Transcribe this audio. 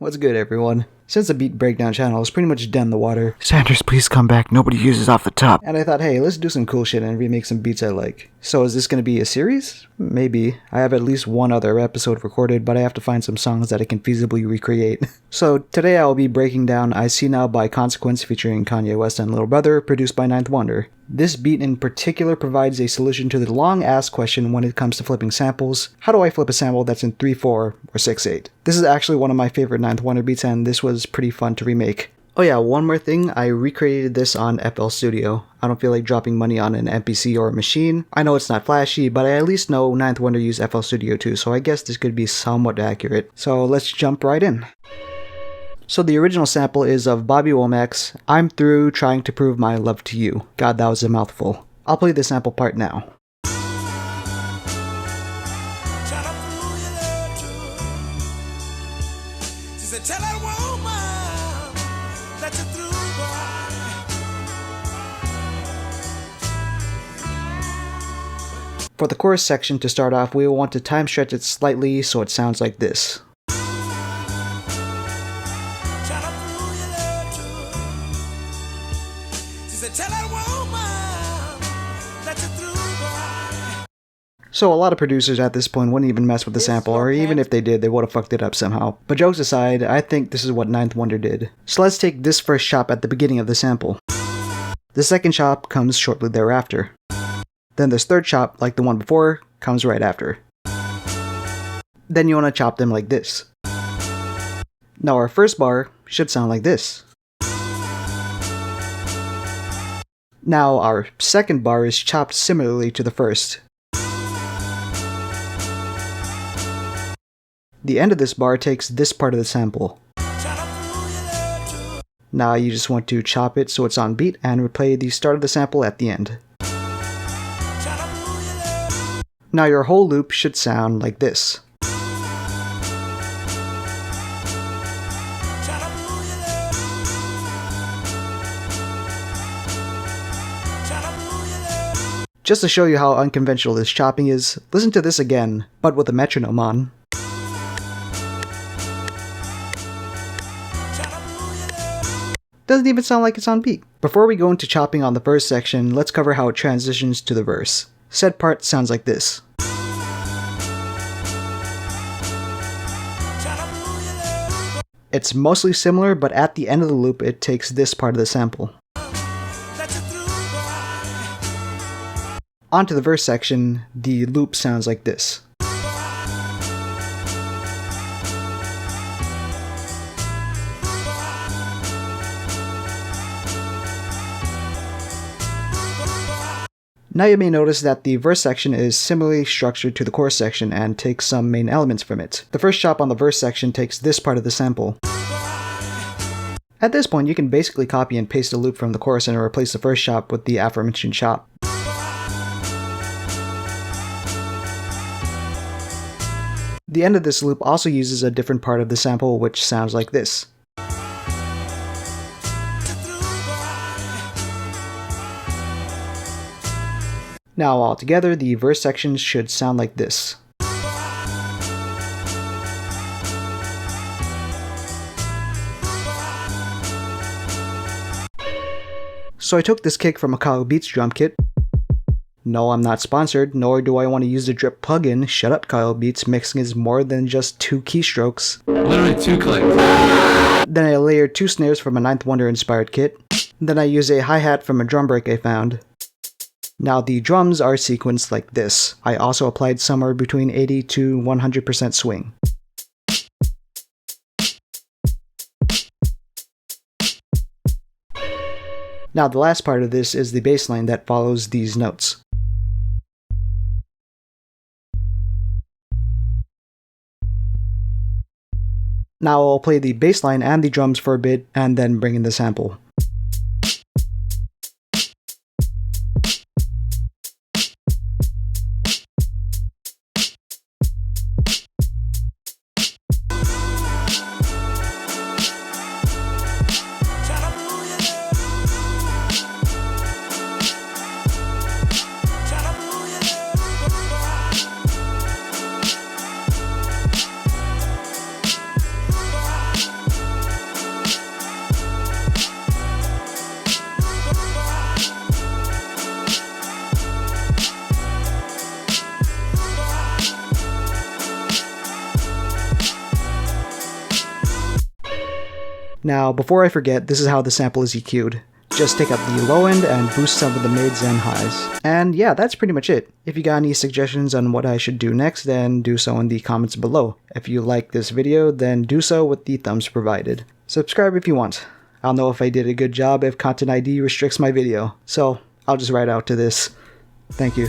What's good, everyone? Since the beat breakdown channel is pretty much dead in the water, Sandurz, please come back. Nobody uses off the top. and I thought, hey, let's do some cool shit and remake some beats I like. So is this going to be a series? Maybe. I have at least one other episode recorded, but I have to find some songs that I can feasibly recreate. So today I will be breaking down I See Now by Consequence featuring Kanye West and Little Brother, produced by Ninth Wonder. This beat in particular provides a solution to the long-ass question when it comes to flipping samples. How do I flip a sample that's in 3/4 or 6/8? This is actually one of my favorite Ninth Wonder beats, and this was pretty fun to remake. Oh yeah, one more thing, I recreated this on FL Studio. I don't feel like dropping money on an MPC or a machine. I know it's not flashy, but I at least know Ninth Wonder used FL Studio too, so I guess this could be somewhat accurate. So let's jump right in. So the original sample is of Bobby Womack's I'm Through Trying to Prove My Love to You. God, that was a mouthful. I'll play the sample part now. For the chorus section to start off, we will want to time stretch it slightly so it sounds like this. So a lot of producers at this point wouldn't even mess with the sample, or even if they did, they would have fucked it up somehow. But jokes aside, I think this is what Ninth Wonder did. So let's take this first chop at the beginning of the sample. The second chop comes shortly thereafter. Then this third chop, like the one before, comes right after. Then you want to chop them like this. Now our first bar should sound like this. Now our second bar is chopped similarly to the first. The end of this bar takes this part of the sample. Now you just want to chop it so it's on beat and replay the start of the sample at the end. Now your whole loop should sound like this. Just to show you how unconventional this chopping is, listen to this again, but with a metronome on. Doesn't even sound like it's on beat. Before we go into chopping on the first section, let's cover how it transitions to the verse. Said part sounds like this. It's mostly similar, but at the end of the loop it takes this part of the sample. Onto the verse section, the loop sounds like this. Now you may notice that the verse section is similarly structured to the chorus section and takes some main elements from it. The first chop on the verse section takes this part of the sample. At this point, you can basically copy and paste the loop from the chorus and replace the first chop with the aforementioned chop. The end of this loop also uses a different part of the sample, which sounds like this. Now altogether, the verse sections should sound like this. So I took this kick from a Kyle Beats drum kit. No, I'm not sponsored, nor do I want to use the drip plugin. Shut up, Kyle Beats. Mixing is more than just 2 keystrokes. Literally 2 clicks. Then I layered 2 snares from a Ninth Wonder inspired kit. Then I use a hi-hat from a drum break I found. Now the drums are sequenced like this. I also applied somewhere between 80 to 100% swing. Now the last part of this is the bass line that follows these notes. Now I'll play the bass line and the drums for a bit and then bring in the sample. Now, before I forget, this is how the sample is EQ'd. Just take up the low end and boost some of the mids and highs. And yeah, that's pretty much it. If you got any suggestions on what I should do next, then do so in the comments below. If you like this video, then do so with the thumbs provided. Subscribe if you want. I'll know if I did a good job if Content ID restricts my video. So, I'll just write out to this. Thank you.